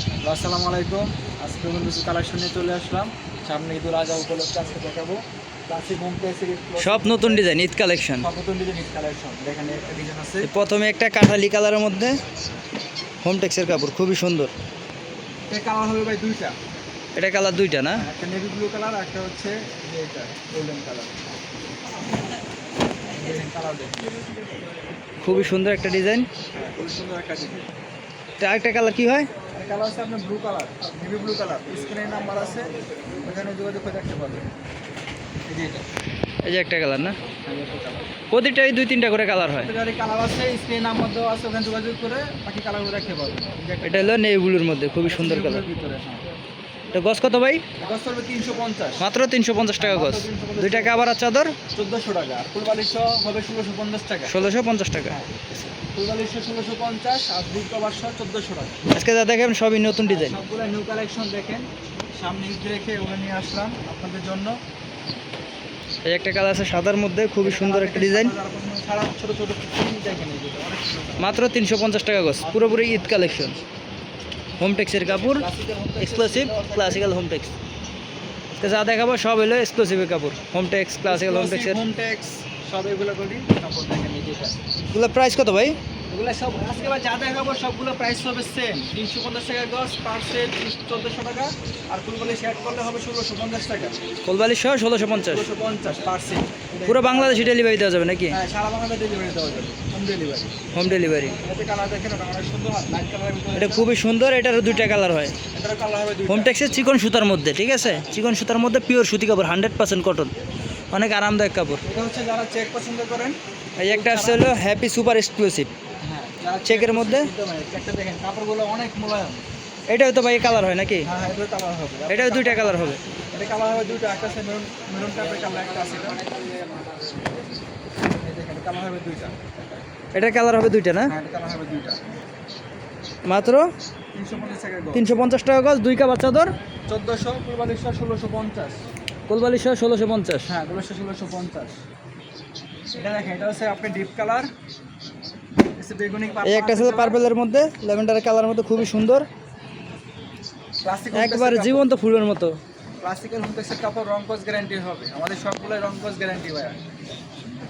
আসসালামু আলাইকুম। আজকে নতুন কিছু কালেকশন নিয়ে চলে আসলাম। সামনে ঈদুল আজহা উপলক্ষে আজকে দেখাবো ক্লাসিক হোম সিরিজ, সব নতুন ডিজাইন ঈদ কালেকশন। সব নতুন ডিজাইন ঈদ কালেকশন। এখানে একটা ডিজাইন আছে, প্রথমে একটা কাঠালি কালারের মধ্যে হোমটেক্সের কাপড়, খুবই সুন্দর। এই কালার হবে ভাই দুইটা। এটা কালার দুইটা না? একটা নেভি ব্লু কালার, একটা হচ্ছে যে এটা গোল্ডেন কালার। দেখেন কালার দেখেন, খুবই সুন্দর একটা ডিজাইন। খুব সুন্দর একটা ডিজাইন। আরেকটা কালার কি হয়? এই কালার হচ্ছে আপনার blue colour, navy blue colour. স্ক্রিনে নাম্বার আছে, ওখানে যোগাযোগ করে দেখতে পারবেন। এই যে এটা, এই যে একটা কালার না? এই একটা কালার। প্রতিটাই দুই তিনটা করে কালার হয়। প্রতিটারই কালার আছে, স্ক্রিনে নাম্বার দেওয়া আছে, ওখানে যোগাযোগ করে বাকি কালারগুলো দেখতে পারবেন। এই যে একটা এটা হলো নেভি ব্লুর মধ্যে, খুবই সুন্দর কালার। ভিতরে, হ্যাঁ। এটা গজ কত ভাই? গজ পড়বে 350, মাত্র 350 টাকা গজ। দুইটা কাবার আর চাদর 1400 টাকা। আর ফুলবালিশ হবে 1650 টাকা। 1650 টাকা। ফুলবালিশ 1650 আর দুই কভার 1400 টাকা। আজকে যা দেখেন সবই নতুন ডিজাইন। সবগুলো নিউ কালেকশন দেখেন, সামনে ঈদ রেখে ওখানে নিয়ে আসলাম আপনাদের জন্য। এই একটা কালার আছে সাদার মধ্যে, খুবই সুন্দর একটা ডিজাইন। সারা ছোট ছোট পিস দেখেন, এই যে অনেক সুন্দর। মাত্র 350 টাকা গজ, পুরোপুরি ঈদ কালেকশন। হোমটেক্সের কাপড়, এক্সক্লুসিভ ক্লাসিক্যাল হোমটেক্স। আজকে যা দেখাবো সব হলো এক্সক্লুসিভের কাপড়। হোমটেক্স ক্লাসিক্যাল হোমটেক্সের হোমটেক্স সব এগুলো করি কাপড় দেখেন। এই যেটা, এগুলো প্রাইস কত ভাই? এগুলো সব আজকে যা দেখাবো সবগুলো প্রাইস হবে সেম। 350 টাকা গজ, পার সেট 1400 টাকা। আর ফুলবালিশ অ্যাড করলে হবে 1650 টাকা। কোলবালিশ সহ 1650। 1650 পার সেট। পুরো বাংলাদেশে ডেলিভারি দেওয়া যাবে নাকি? হ্যাঁ, সারা বাংলাদেশে ডেলিভারি দেওয়া যাবে, হোম ডেলিভারি। Home delivery. এতে কালার দেখেন, ওটা অনেক সুন্দর লাইট কালারের ভিতরে। এটা খুবই সুন্দর, এটারও দুইটা কালার হয়। এটার কালার হবে দুইটা। হোমটেক্সের চিকন সুতার মধ্যে, ঠিক আছে? চিকন সুতার মধ্যে পিওর সুতি কাপড়, 100% কটন, অনেক আরামদায়ক কাপড়। এটা হচ্ছে যারা চেক পছন্দ করেন। এই একটা আসছে হলো হ্যাপি সুপার এক্সক্লুসিভ। হ্যাঁ, যারা চেকের মধ্যে চেকটা দেখেন, কাপড়গুলো অনেক মোলায়েম। এটাও তো ভাই কালার হয় নাকি? হ্যাঁ, এটার কালার হবে। এটাও দুইটা কালার হবে। এটা কালার হবে দুইটা, একটা আছে মেরুন, মেরুন টাইপের কালার, একটা আছে এটা। এই দেখেন কালার হবে দুইটা। এটার কালার হবে দুইটা না? হ্যাঁ, এটা কালার হবে দুইটা। মাত্র 350 টাকা গজ। 350 টাকা গজ, দুই কাবার চাদর 1400, ফুলবালিশ 1650। কোলবালিশ সহ 1650। হ্যাঁ, এগুলো 1650। এটা দেখেন, এটা হচ্ছে আপনি ডিপ কালার, বেগুনি এই একটা আছে পার্পলের মধ্যে, ল্যাভেন্ডার কালারের মধ্যে, খুবই সুন্দর, একবারে জীবন্ত ফুলের মতো। ক্লাসিক্যাল হোমটেক্সের কাপড় রং কস গ্যারান্টি হবে। আমাদের সবগুলোই রং কস গ্যারান্টি ভাইয়া।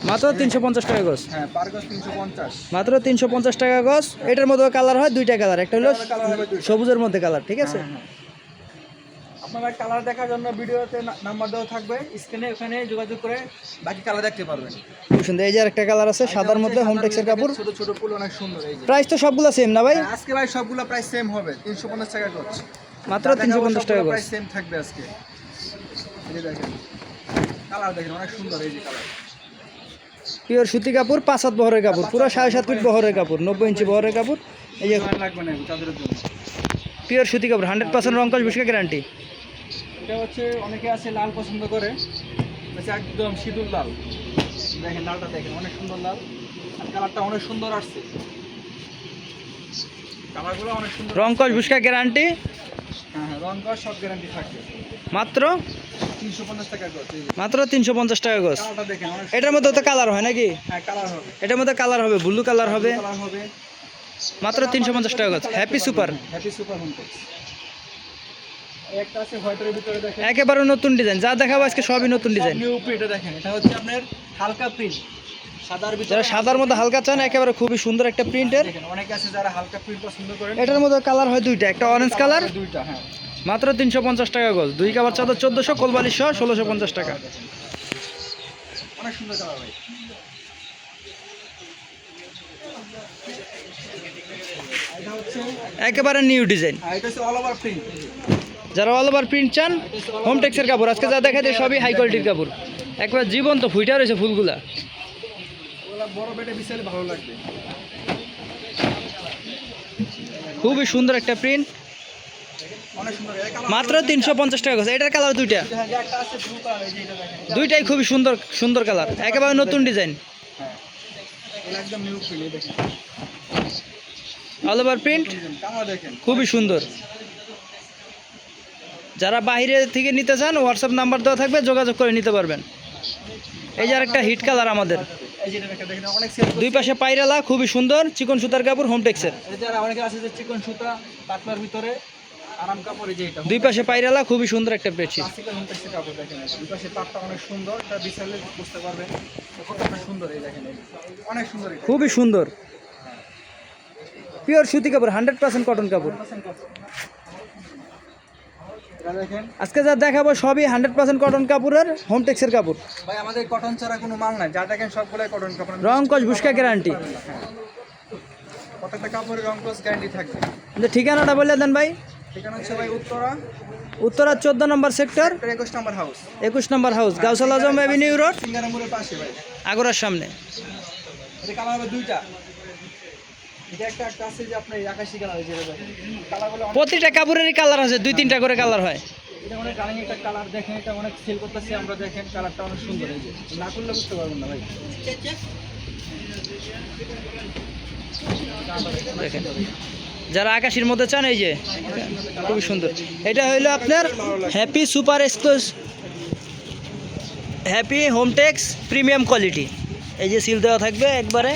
মাত্র 350 টাকা গজ। হ্যাঁ, পার গজ 350। মাত্র 350 টাকা গজ। এটার মধ্যে কালার হয় দুইটা কালার, একটা হলো কালার হবে দুইটা। সবুজের মধ্যে কালার, ঠিক আছে? আপনারা কালার দেখার জন্য ভিডিওতে নাম্বার দেওয়া থাকবে স্ক্রিনে, ওখানে যোগাযোগ করে বাকি কালার দেখতে পারবেন। খুব সুন্দর। এই যে আরেকটা কালার আছে সাদার মধ্যে, হোমটেক্সের কাপড়। ছোট ছোট ফুল অনেক সুন্দর। এই যে প্রাইস তো সবগুলো সেম না ভাই? আজকে ভাই সবগুলো প্রাইস সেম হবে, 350 টাকা গজ। মাত্র 350 টাকা গজ। প্রাইস সেম থাকবে আজকে। এই যে দেখেন কালার দেখেন, অনেক সুন্দর। এই যে কালার পিওর সুতি কাপড়, 5 হাত বহরের কাপড়, পুরো 7.5 ফিট বহরের কাপড়, 90 ইঞ্চি বহরের কাপড়। এই যে লাগবে না তাদের জন্য। পিওর সুতি কাপড়, 100% রং কস বিস্কা গ্যারান্টি। এটা হচ্ছে অনেকে আছে লাল পছন্দ করে, হচ্ছে একদম সিঁদুর লাল। দেখেন লালটা দেখেন, অনেক সুন্দর লাল। আর কালারটা অনেক সুন্দর আসছে, কালারগুলো অনেক সুন্দর। রং কস বিস্কা গ্যারান্টি। হ্যাঁ হ্যাঁ, রং কস সব গ্যারান্টি থাকবে। মাত্র 350 টাকা গজ। এই যে মাত্র 350 টাকা গজ। কালারটা দেখেন, অনেক এটার মধ্যে তো কালার হয় নাকি? হ্যাঁ, কালার হবে। এটার মধ্যে কালার হবে, ব্লু কালার হবে। কালার হবে। মাত্র 350 টাকা গজ। Happy super. Happy super Hometex. একটা আছে হোয়াইটের ভিতরে দেখেন, একেবারে নতুন ডিজাইন, যা দেখাবো আজকে সবই নতুন ডিজাইন। New print. দেখেন, এটা হচ্ছে আপনার হালকা প্রিন্ট, সাদার ভিতরে। যারা সাদার মধ্যে হালকা চান, একেবারে খুবই সুন্দর একটা প্রিন্টের। দেখেন অনেকে আছে যারা হালকা প্রিন্ট পছন্দ করেন। এটার মধ্যে কালার হয় দুইটা, একটা অরেঞ্জ কালার। দুইটা, হ্যাঁ। মাত্র 350 টাকা গজ, দুই কাবার চাদর 1400, কোলবালিশ সহ 1650 টাকা। অনেক সুন্দর কালার ভাই। এটা হচ্ছে একেবারে নিউ ডিজাইন। এটা হচ্ছে অল ওভার প্রিন্ট। যারা অল ওভার প্রিন্ট চান, হোমটেক্সের কাপড় আজকে যা দেখাই দেয় সবই হাই কোয়ালিটির কাপড়, একবার জীবন্ত ফুইটা রয়েছে ফুলগুলা। ওগুলা বড় বেটে বিছালে ভালো লাগবে। খুবই সুন্দর একটা প্রিন্ট, অনেক সুন্দর। এই কালার মাত্র 350 টাকা গজ। এটার কালার দুইটা, হ্যাঁ, যে একটা আছে ব্লু কালার, এই যে এটা দেখেন। দুইটাই খুবই সুন্দর সুন্দর কালার, একেবারে নতুন ডিজাইন। হ্যাঁ, এটা একদম নিউ প্রিন্ট। দেখেন অল ওভার প্রিন্ট, কালার দেখেন, খুবই সুন্দর। যারা বাইরে থেকে নিতে চান, হোয়াটসঅ্যাপ নাম্বার দেওয়া থাকবে, যোগাযোগ করে নিতে পারবেন। এই যে আরেকটা হিট কালার আমাদের, এই যে এটা দেখেন, অনেক সেল। দুই পাশে পাইরালা, খুবই সুন্দর চিকন সুতার কাপড়, হোমটেক্সের। এই যে অনেকে আছে যে চিকন সুতা পাতলার ভিতরে, আরাম কাপড় এই যে এটা দুই পাশে পায়রালা, খুবই সুন্দর একটা বেডশিট। ক্লাসিক্যাল হোমটেক্সের কাপড় দেখেন, দুই পাশে তারটা অনেক সুন্দর, এটা বিছালে বুঝতে পারবেন কতটা সুন্দর। এই দেখেন অনেক সুন্দর, এটা খুবই সুন্দর পিওর সুতি কাপড়, 100% কটন কাপড়। এটা দেখেন আজকে যা দেখাবো সবই 100% কটন কাপড়ের হোমটেক্সের কাপড়। ভাই, আমাদের কটন ছাড়া কোনো মাল নাই, যা দেখেন সবগুলাই কটন কাপড়। রং কস বুশকা গ্যারান্টি, প্রত্যেকটা কাপড়ের রং কস গ্যারান্টি থাকবে। যে ঠিকানাটা বলে দেন ভাই। ঠিকানা হচ্ছে ভাই উত্তরা উত্তরা 14 নম্বর সেক্টর, 21 নম্বর হাউস, 21 নম্বর হাউস, গাউসাল আজম এভিনিউ রোড, সিঙ্গারামুরের পাশে ভাই, আগরার সামনে। এটা কালার হবে দুইটা। এটা একটা আছে যে আপনার আকাশি কালার, যেটা দেখেন কালারগুলো প্রতিটা কাপড়েরই কালার আছে, 2-3টা করে কালার হয়। এটা অনেক রানিং একটা কালার, দেখেন এটা অনেক সেল করতেছি আমরা, দেখেন কালারটা অনেক সুন্দর। এই যে না করলে বুঝতে পারবেন না ভাই। দেখেন যারা আকাশির মধ্যে চান, এই যে খুবই সুন্দর। এটা হইলো আপনার happy super exclusive, happy Hometex premium quality. এই যে সিল দেওয়া থাকবে একবারে,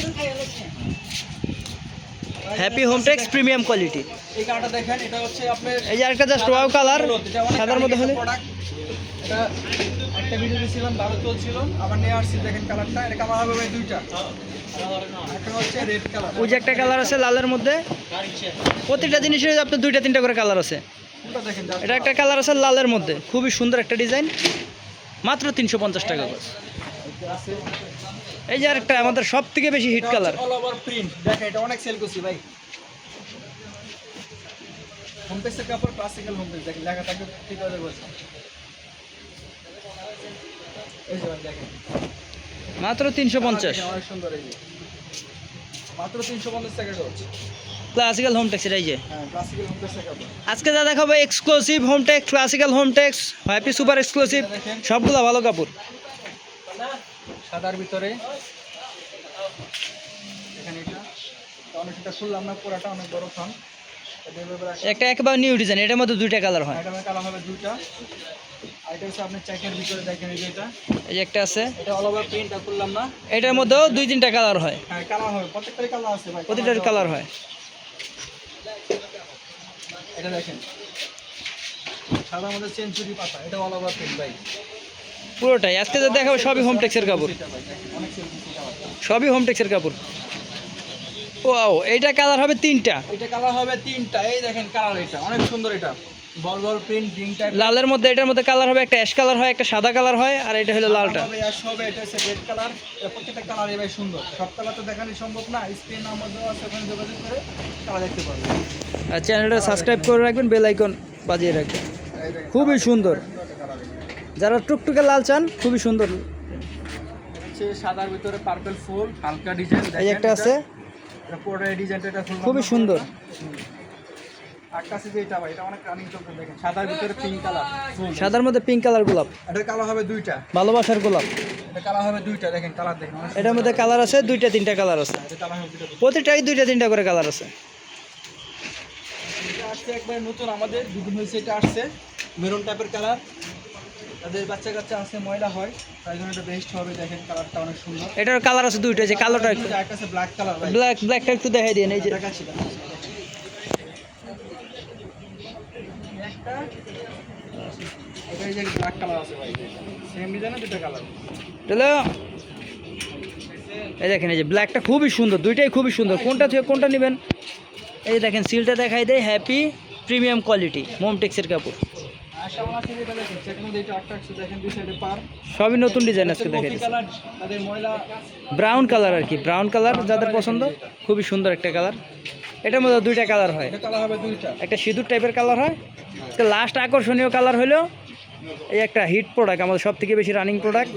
হ্যাপি হোমটেক্স প্রিমিয়াম কোয়ালিটি। এই কালারটা দেখেন, এটা হচ্ছে আপনার এই যে আরেকটা জাস্ট ওয়াও কালার, সাদার মধ্যে হলে। এটা একটা ভিডিও দিয়েছিলাম, ভালো চলছিল, আবার নিয়ে আসছি। দেখেন কালারটা, এটা কালার হবে ভাই দুইটা। একটা হচ্ছে রেড কালার, ওই যে একটা কালার আছে লালের মধ্যে। প্রতিটা জিনিসের আপনার 2-3টা করে কালার আছে। এটা দেখেন এটা একটা কালার আছে লালের মধ্যে, খুবই সুন্দর একটা ডিজাইন, মাত্র 350 টাকা করে। আছে। এই যে আরেকটা আমাদের সব থেকে বেশি hit colour, all over print, দেখেন এটা অনেক সেল করছি ভাই। হোমটেক্সের কাপড়, ক্লাসিক্যাল হোমটেক্স, দেখেন লেখা থাকবে ঠিক আছে বলছি। এই যে ভাই দেখেন মাত্র 350। দেখেন, অনেক সুন্দর। এই যে মাত্র 350 টাকা হচ্ছে। ক্লাসিক্যাল হোমটেক্স, এই যে হ্যাঁ, ক্লাসিক্যাল হোমটেক্সের কাপড়। আজকে যা দেখাবো exclusive Hometex, classical Hometex, happy super exclusive, সবগুলো ভালো কাপড়। সাদার ভিতরে এখানে এটা অনেকটা খুললাম না, পুরাটা অনেক বড় থান। একটা একেবারে নিউ ডিজাইন, এটার মধ্যে 2টা কালার হয়। এটা কালার হবে দুইটা। আর এটা হচ্ছে আপনার চেকের ভিতরে, দেখেন এই যে এটা, এই যে একটা আছে, এটা অল ওভার প্রিন্টটা খুললাম না। এটার মধ্যেও 2-3টা কালার হয়, হ্যাঁ কালার হবে, প্রত্যেকটারই কালার আছে ভাই, প্রতিটার কালার হয়। এটা দেখেন সাদার মধ্যে সেঞ্চুরি পাতা, এটা অল ওভার প্রিন্ট ভাই, পুরোটাই আজকে যা দেখাবো সবই হোমটেক্সের কাপড়, এটা ভাই দেখেন অনেক সেল করছি কালারটা। সবই হোমটেক্সের কাপড়। ওয়াও, এইটা কালার হবে 3টা, এটা কালার হবে তিনটা। এই দেখেন কালার, এটা অনেক সুন্দর। এটা বল বল প্রিন্ট, গ্রিন টাইপ লালের মধ্যে। এটার মধ্যে কালার হবে, একটা অ্যাশ কালার হয়, একটা সাদা কালার হয়, আর এটা হলো লালটা। হবে অ্যাশ হবে, এটা হচ্ছে রেড কালার। এটা প্রত্যেকটা কালারই ভাই সুন্দর, সব কালার তো দেখানো সম্ভব না। স্ক্রিন নাম্বার দেওয়া আছে, ওখানে যোগাযোগ করে কালার দেখতে পারবেন। আর চ্যানেলটা সাবস্ক্রাইব করে রাখবেন, বেল আইকন বাজিয়ে রাখবেন। এই দেখেন খুবই সুন্দর, কালার, যারা টুকটুকে লাল চান, খুবই সুন্দর। হচ্ছে সাদার ভিতরে পার্পল ফুল, হালকা ডিজাইন। এই যে একটা আছে, এটা পুরো ডিজাইনটা, এটা ফুল খুবই সুন্দর। একটা আছে যে এটা ভাই, এটা অনেক রানিং চলছে। দেখেন সাদার ভিতরে পিঙ্ক কালার ফুল, সাদার মধ্যে পিঙ্ক কালার গোলাপ, এটা কালার হবে দুইটা। ভালোবাসার গোলাপ। এটা কালার হবে দুইটা, দেখেন কালার দেখেন অনেক এটার মধ্যে কালার আছে 2-3টা কালার আছে, এটা কালার হবে দুইটা। প্রতিটাই 2-3টা করে কালার আছে। এটা আসছে একবার নতুন, আমাদের দুদিন হয়েছে এটা আসছে, মেরুন টাইপের কালার। তাদের বাচ্চা কাচ্চা আছে, ময়লা হয়, তাই জন্য এটা বেস্ট হবে। দেখেন কালারটা অনেক সুন্দর। এটার কালার আছে 2টা, যে কালোটা একটু একটা আছে ব্ল্যাক কালার ভাই, ব্ল্যাকটা একটু দেখাই দিন। এই যে দেখাচ্ছি একটা, এটা এই যে ব্ল্যাক কালার আছে ভাই, সেম ডিজাইনে দুটো কালার। হ্যালো, এই দেখেন, এই যে ব্ল্যাকটা খুবই সুন্দর, দুইটাই খুবই সুন্দর। কোনটা থেকে কোনটা নেবেন? এই যে দেখেন সিলটা দেখাই দেয়, হ্যাপি প্রিমিয়াম কোয়ালিটি হোমটেক্সের কাপড়। আশা আছে যেটা দেখেন সেখানে দুইটা একটা আছে, দেখেন দুই সাইডে পার, সবই নতুন ডিজাইন আজকে দেখাই দিচ্ছি। কালার, তাদের ময়লা ব্রাউন কালার আর কি, ব্রাউন কালার যাদের পছন্দ, খুবই সুন্দর একটা কালার। এটার মধ্যে 2টা কালার হয়, এটা কালার হবে দুইটা। একটা সিঁদুর টাইপের কালার হয়, একটা লাস্ট আকর্ষণীয় কালার হলো এই একটা হিট প্রোডাক্ট, আমাদের সব থেকে বেশি রানিং প্রোডাক্ট।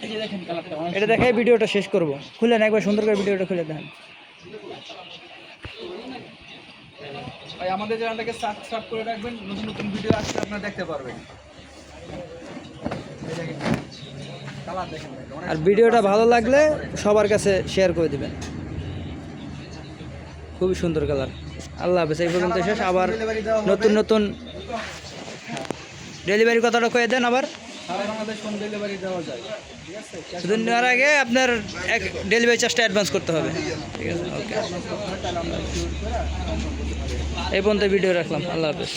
এই যে দেখেন কালারটা অনেক এটা দেখাই ভিডিওটা শেষ করব। খুলে না, একবার সুন্দর করে ভিডিওটা খুলে দেখেন। ভাই আমাদের চ্যানেলটাকে সাবস্ক্রাইব করে রাখবেন, নতুন নতুন ভিডিও আসলে আপনারা দেখতে পারবেন। এই দেখেন কালার দেখেন ভাই, অনেক আর ভিডিওটা ভালো লাগলে সবার কাছে শেয়ার করে দিবেন। খুবই সুন্দর কালার। আল্লাহ হাফেজ, এই পর্যন্ত শেষ। আবার নতুন নতুন ডেলিভারি কথাটা কয়ে দেন আবার। সারা বাংলাদেশ হোম ডেলিভারি দেওয়া যায়, ঠিক আছে? শুধু নেওয়ার আগে আপনার ডেলিভারি চার্জটা অ্যাডভান্স করতে হবে, ঠিক আছে? ওকে। তাহলে আমরা এই পর্যন্ত ভিডিও রাখলাম, আল্লাহ হাফেজ।